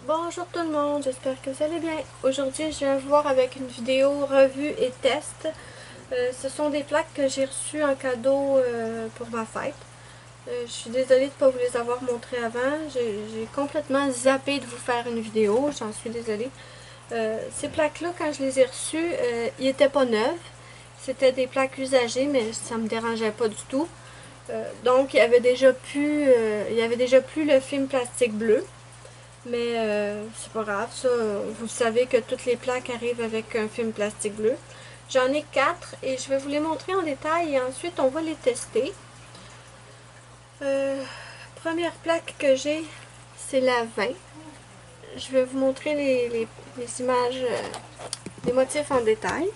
Bonjour tout le monde, j'espère que vous allez bien. Aujourd'hui, je viens vous voir avec une vidéo revue et test. Ce sont des plaques que j'ai reçues en cadeau pour ma fête. Je suis désolée de ne pas vous les avoir montrées avant. J'ai complètement zappé de vous faire une vidéo, j'en suis désolée. Ces plaques-là, quand je les ai reçues, ils n'étaient pas neuves. C'était des plaques usagées, mais ça ne me dérangeait pas du tout. Donc, il y avait déjà plus le film plastique bleu. Mais c'est pas grave, ça. Vous savez que toutes les plaques arrivent avec un film plastique bleu. J'en ai 4 et je vais vous les montrer en détail et ensuite on va les tester. Première plaque que j'ai, c'est la 20. Je vais vous montrer les images, les motifs en détail.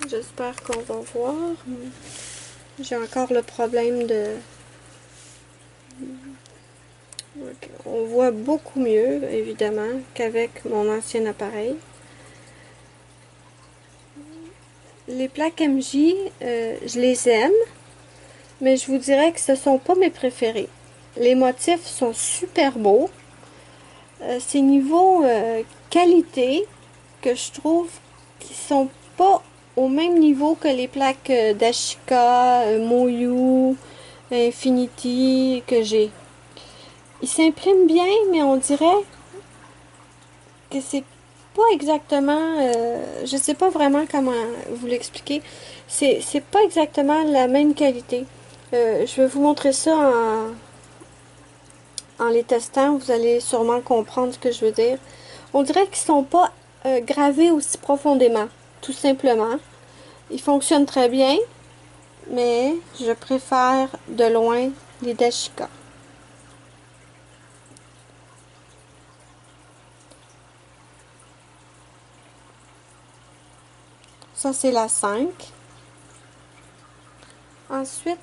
J'espère qu'on va voir. J'ai encore le problème de... On voit beaucoup mieux, évidemment, qu'avec mon ancien appareil. Les plaques MJ, je les aime, mais je vous dirais que ce ne sont pas mes préférés. Les motifs sont super beaux. C'est niveau qualité que je trouve qu'ils sont pas au même niveau que les plaques Dashika, Moyu, Infinity que j'ai. Ils s'impriment bien, mais on dirait que c'est pas exactement, je sais pas vraiment comment vous l'expliquer. C'est pas exactement la même qualité. Je vais vous montrer ça en les testant. Vous allez sûrement comprendre ce que je veux dire. On dirait qu'ils sont pas gravés aussi profondément, tout simplement. Ils fonctionnent très bien, mais je préfère de loin les Dashika. Ça, c'est la 5. Ensuite,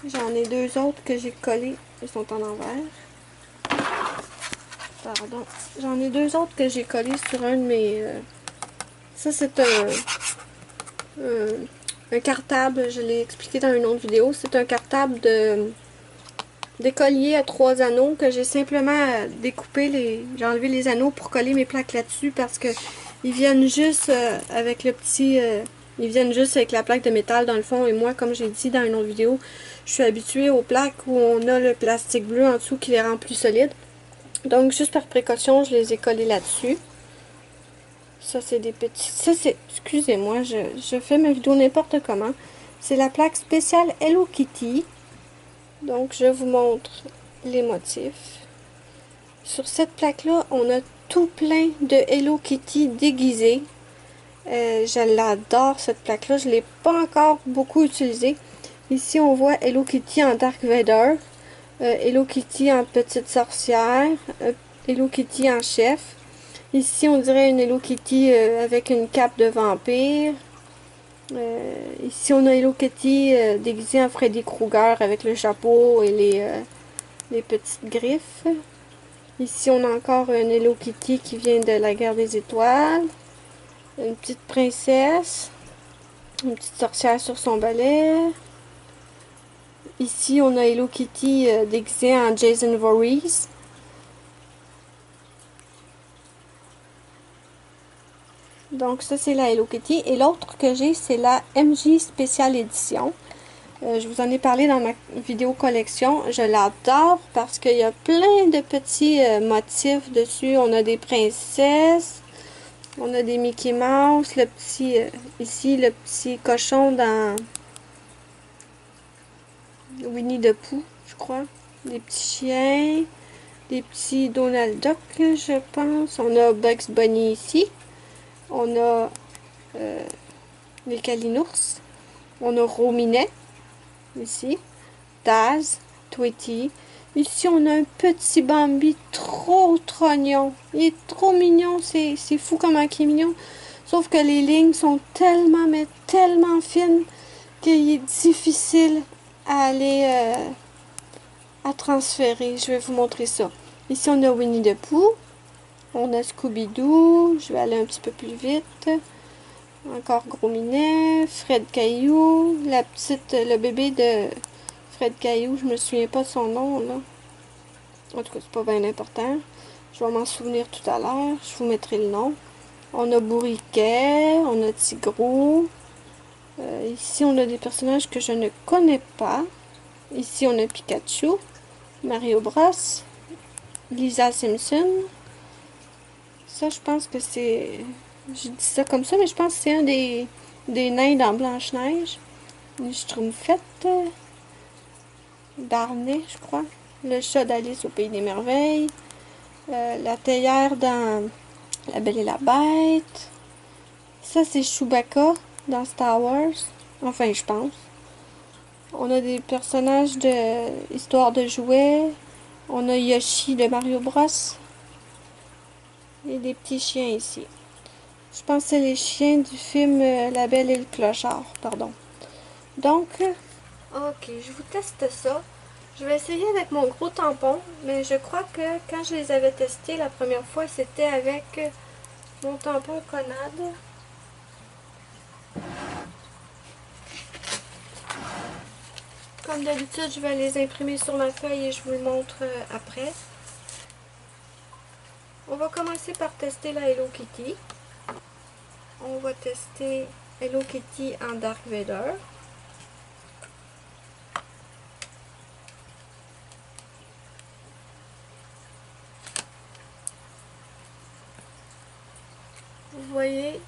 j'en ai deux autres que j'ai collés. Ils sont en envers. Pardon. J'en ai deux autres que j'ai collés sur un de mes... Ça, c'est un cartable. Je l'ai expliqué dans une autre vidéo. C'est un cartable d'écolier à 3 anneaux que j'ai simplement découpé. J'ai enlevé les anneaux pour coller mes plaques là-dessus parce que ils viennent juste avec le petit... ils viennent juste avec la plaque de métal dans le fond. Et moi, comme j'ai dit dans une autre vidéo, je suis habituée aux plaques où on a le plastique bleu en dessous qui les rend plus solides. Donc, juste par précaution, je les ai collés là-dessus. Ça, c'est des petits... Ça, c'est... Excusez-moi, je fais ma vidéo n'importe comment. C'est la plaque spéciale Hello Kitty. Donc, je vous montre les motifs. Sur cette plaque-là, on a tout plein de Hello Kitty déguisés. Je l'adore, cette plaque-là. Je ne l'ai pas encore beaucoup utilisée. Ici, on voit Hello Kitty en Dark Vader. Hello Kitty en petite sorcière. Hello Kitty en chef. Ici, on dirait une Hello Kitty avec une cape de vampire. Ici, on a Hello Kitty déguisée en Freddy Krueger avec le chapeau et les petites griffes. Ici, on a encore une Hello Kitty qui vient de la Guerre des Étoiles. Une petite princesse. Une petite sorcière sur son balai. Ici, on a Hello Kitty déguisée en Jason Voorhees. Donc ça, c'est la Hello Kitty. Et l'autre que j'ai, c'est la MJ Special Edition. Je vous en ai parlé dans ma vidéo collection. Je l'adore parce qu'il y a plein de petits motifs dessus. On a des princesses. On a des Mickey Mouse. Le petit, ici, le petit cochon dans Winnie the Pooh, je crois. Des petits chiens. Des petits Donald Duck, je pense. On a Bugs Bunny ici. On a les Kalinours. On a Rominet, ici. Taz, Tweety. Ici, on a un petit Bambi trop trognon. Il est trop mignon. C'est fou comment il est mignon. Sauf que les lignes sont tellement, mais tellement fines qu'il est difficile à aller à transférer. Je vais vous montrer ça. Ici, on a Winnie the Pooh. On a Scooby-Doo. Je vais aller un petit peu plus vite. Encore Gros Minet, Fred Caillou, le bébé de Fred Caillou, je me souviens pas de son nom, là. En tout cas, c'est pas bien important. Je vais m'en souvenir tout à l'heure, je vous mettrai le nom. On a Bourriquet, on a Tigrou. Ici, on a des personnages que je ne connais pas. Ici, on a Pikachu, Mario Bros, Lisa Simpson. Ça, je pense que c'est... Je dis ça comme ça, mais je pense que c'est un des nains dans Blanche-Neige. Les Schtroumpfette, Barney, je crois. Le chat d'Alice au Pays des Merveilles. La théière dans La Belle et la Bête. Ça, c'est Chewbacca dans Star Wars. Enfin, je pense. On a des personnages de Histoire de jouets. On a Yoshi de Mario Bros. Et des petits chiens ici. Je pense que c'est les chiens du film La Belle et le Clochard, pardon. Donc, ok, je vous teste ça. Je vais essayer avec mon gros tampon, mais je crois que quand je les avais testés la première fois, c'était avec mon tampon Conad. Comme d'habitude, je vais les imprimer sur ma feuille et je vous le montre après. On va commencer par tester la Hello Kitty. On va tester Hello Kitty en Dark Vader. Vous voyez,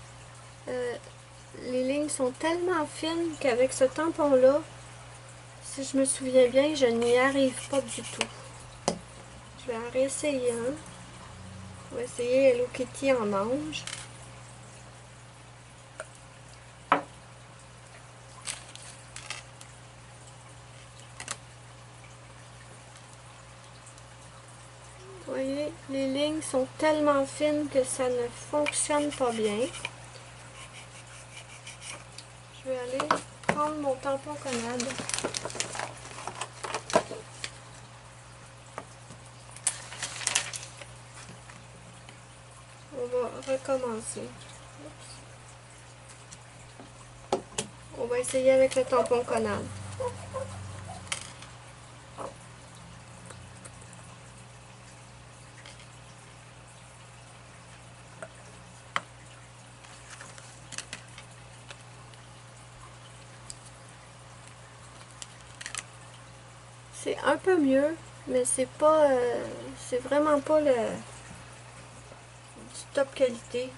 les lignes sont tellement fines qu'avec ce tampon-là, si je me souviens bien, je n'y arrive pas du tout. Je vais en réessayer un. On va essayer Hello Kitty en ange. Vous voyez, les lignes sont tellement fines que ça ne fonctionne pas bien. Je vais aller prendre mon tampon Conad. On va recommencer. Oups. On va essayer avec le tampon Conad. C'est un peu mieux, mais c'est pas, c'est vraiment pas du top qualité.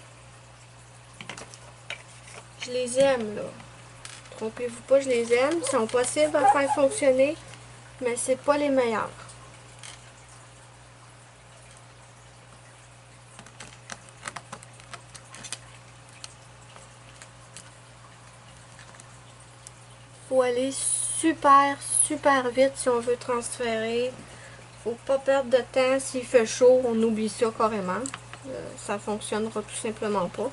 Je les aime là. Trompez-vous pas, je les aime. Ils sont possibles à faire fonctionner, mais c'est pas les meilleurs. Faut aller super vite si on veut transférer. Faut pas perdre de temps. S'il fait chaud, on oublie ça carrément. Ça fonctionnera tout simplement pas.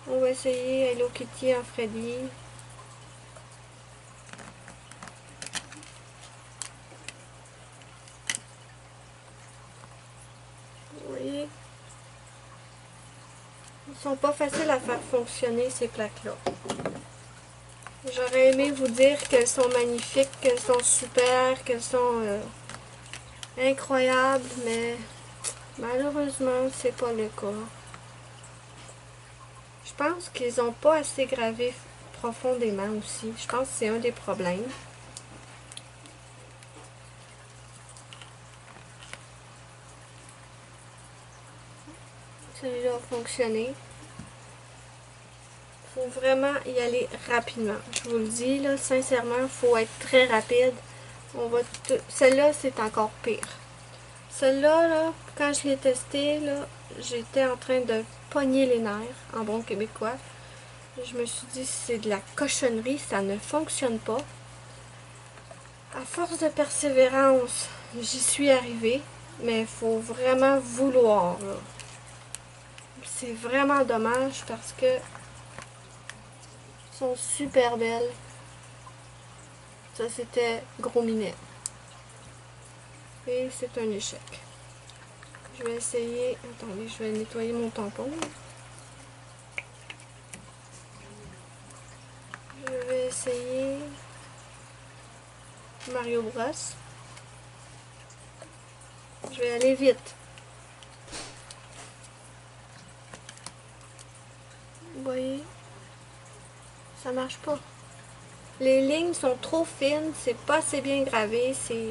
On va essayer Hello Kitty en Freddy. Vous voyez? Ils sont pas faciles à faire fonctionner ces plaques-là. J'aurais aimé vous dire qu'elles sont magnifiques, qu'elles sont super, qu'elles sont incroyables, mais malheureusement, c'est pas le cas. Je pense qu'ils n'ont pas assez gravé profondément aussi. Je pense que c'est un des problèmes. Celui-là a fonctionné. Il faut vraiment y aller rapidement. Je vous le dis, là, sincèrement, il faut être très rapide. Celle-là, c'est encore pire. Celle-là, là, quand je l'ai testée, là, j'étais en train de pogner les nerfs, en bon québécois. Je me suis dit, c'est de la cochonnerie, ça ne fonctionne pas. À force de persévérance, j'y suis arrivée, mais il faut vraiment vouloir. C'est vraiment dommage parce que elles sont super belles. Ça, c'était Gros Minet. Et c'est un échec. Je vais essayer... Attendez, je vais nettoyer mon tampon. Je vais essayer Mario Bros. Je vais aller vite. Vous voyez? Ça marche pas. Les lignes sont trop fines, c'est pas assez bien gravé, c'est...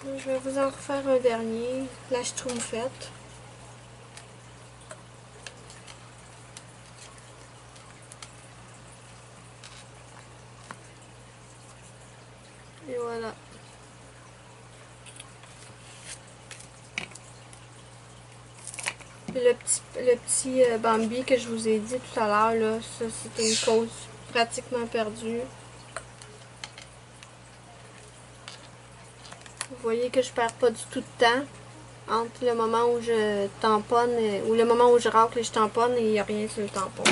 Je vais vous en refaire un dernier, la Schtroumpfette. Et voilà. Puis le petit Bambi que je vous ai dit tout à l'heure, là, ça c'était une cause pratiquement perdue. Vous voyez que je perds pas du tout de temps entre le moment où je tamponne ou le moment où je racle et je tamponne et il n'y a rien sur le tampon.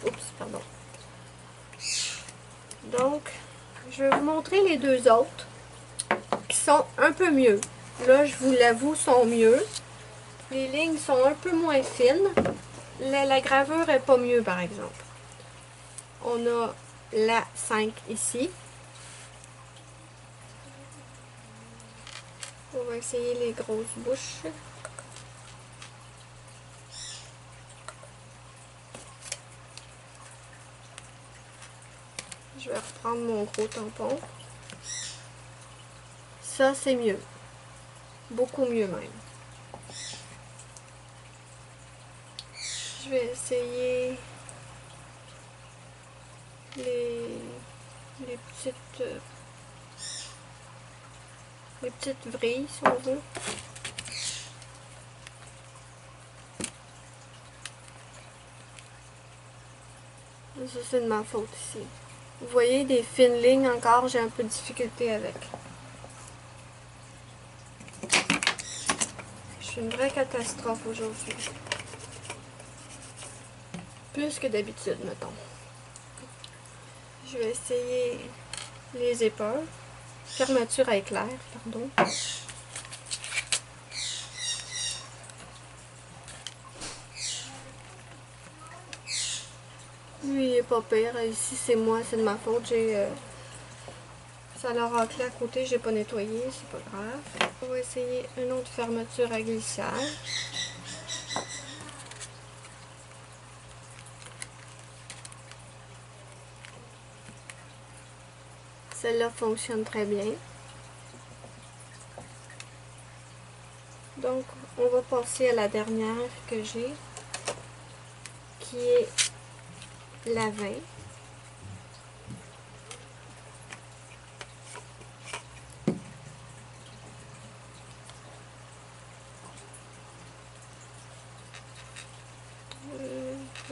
Oups, pardon. Donc, je vais vous montrer les deux autres qui sont un peu mieux. Là, je vous l'avoue, sont mieux. Les lignes sont un peu moins fines. La gravure est pas mieux, par exemple. On a la 5 ici. On va essayer les grosses bouches. Je vais reprendre mon gros tampon. Ça, c'est mieux. Beaucoup mieux même. Je vais essayer les petites vrilles, si on veut. Ça, c'est de ma faute ici. Vous voyez, des fines lignes encore, j'ai un peu de difficulté avec. Je suis une vraie catastrophe aujourd'hui. Plus que d'habitude, mettons. Je vais essayer les épaules. Fermeture à éclair, pardon. Lui, il est pas pire. Ici, c'est moi, c'est de ma faute. Ça l'a raclé à côté, j'ai pas nettoyé, c'est pas grave. On va essayer une autre fermeture à glissage. Celle-là fonctionne très bien. Donc, on va passer à la dernière que j'ai, qui est la 20.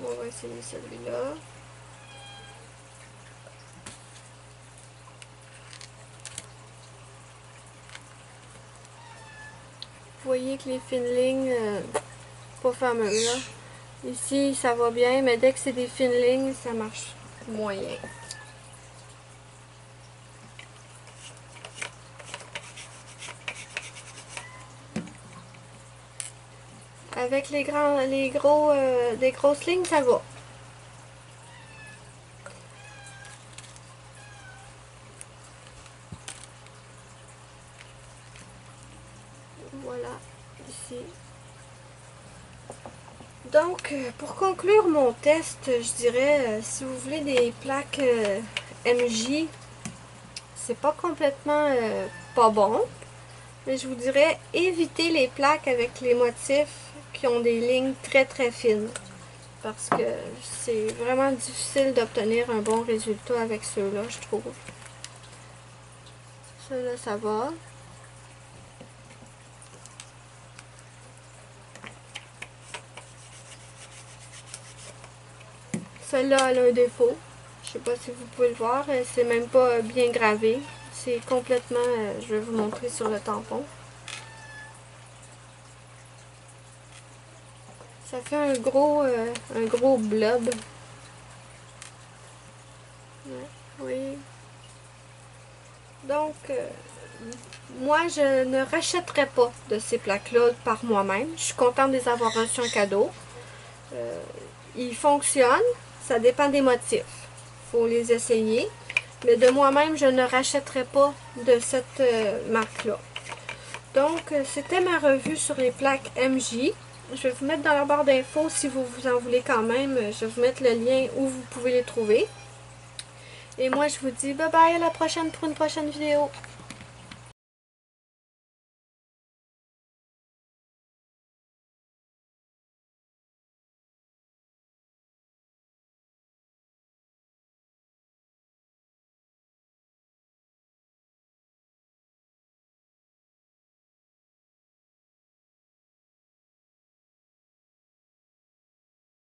On va essayer celui-là. Vous voyez que les fines lignes, pas fameuses là. Ici, ça va bien, mais dès que c'est des fines lignes, ça marche moyen. Avec des grosses lignes, ça va. Voilà, ici. Donc, pour conclure mon test, je dirais, si vous voulez des plaques MJ, c'est pas complètement pas bon. Mais je vous dirais, évitez les plaques avec les motifs qui ont des lignes très très fines. Parce que c'est vraiment difficile d'obtenir un bon résultat avec ceux-là, je trouve. Ceux-là, ça va. Celle-là, elle a un défaut. Je sais pas si vous pouvez le voir. C'est même pas bien gravé. C'est complètement... je vais vous montrer sur le tampon. Ça fait un gros blob. Ouais, oui. Donc, moi, je ne rachèterai pas de ces plaques-là par moi-même. Je suis contente de les avoir reçues en cadeau. Ils fonctionnent. Ça dépend des motifs. faut les essayer. Mais de moi-même, je ne rachèterai pas de cette marque-là. Donc, c'était ma revue sur les plaques MJ. Je vais vous mettre dans la barre d'infos si vous en voulez quand même. Je vais vous mettre le lien où vous pouvez les trouver. Et moi, je vous dis bye bye, à la prochaine pour une prochaine vidéo.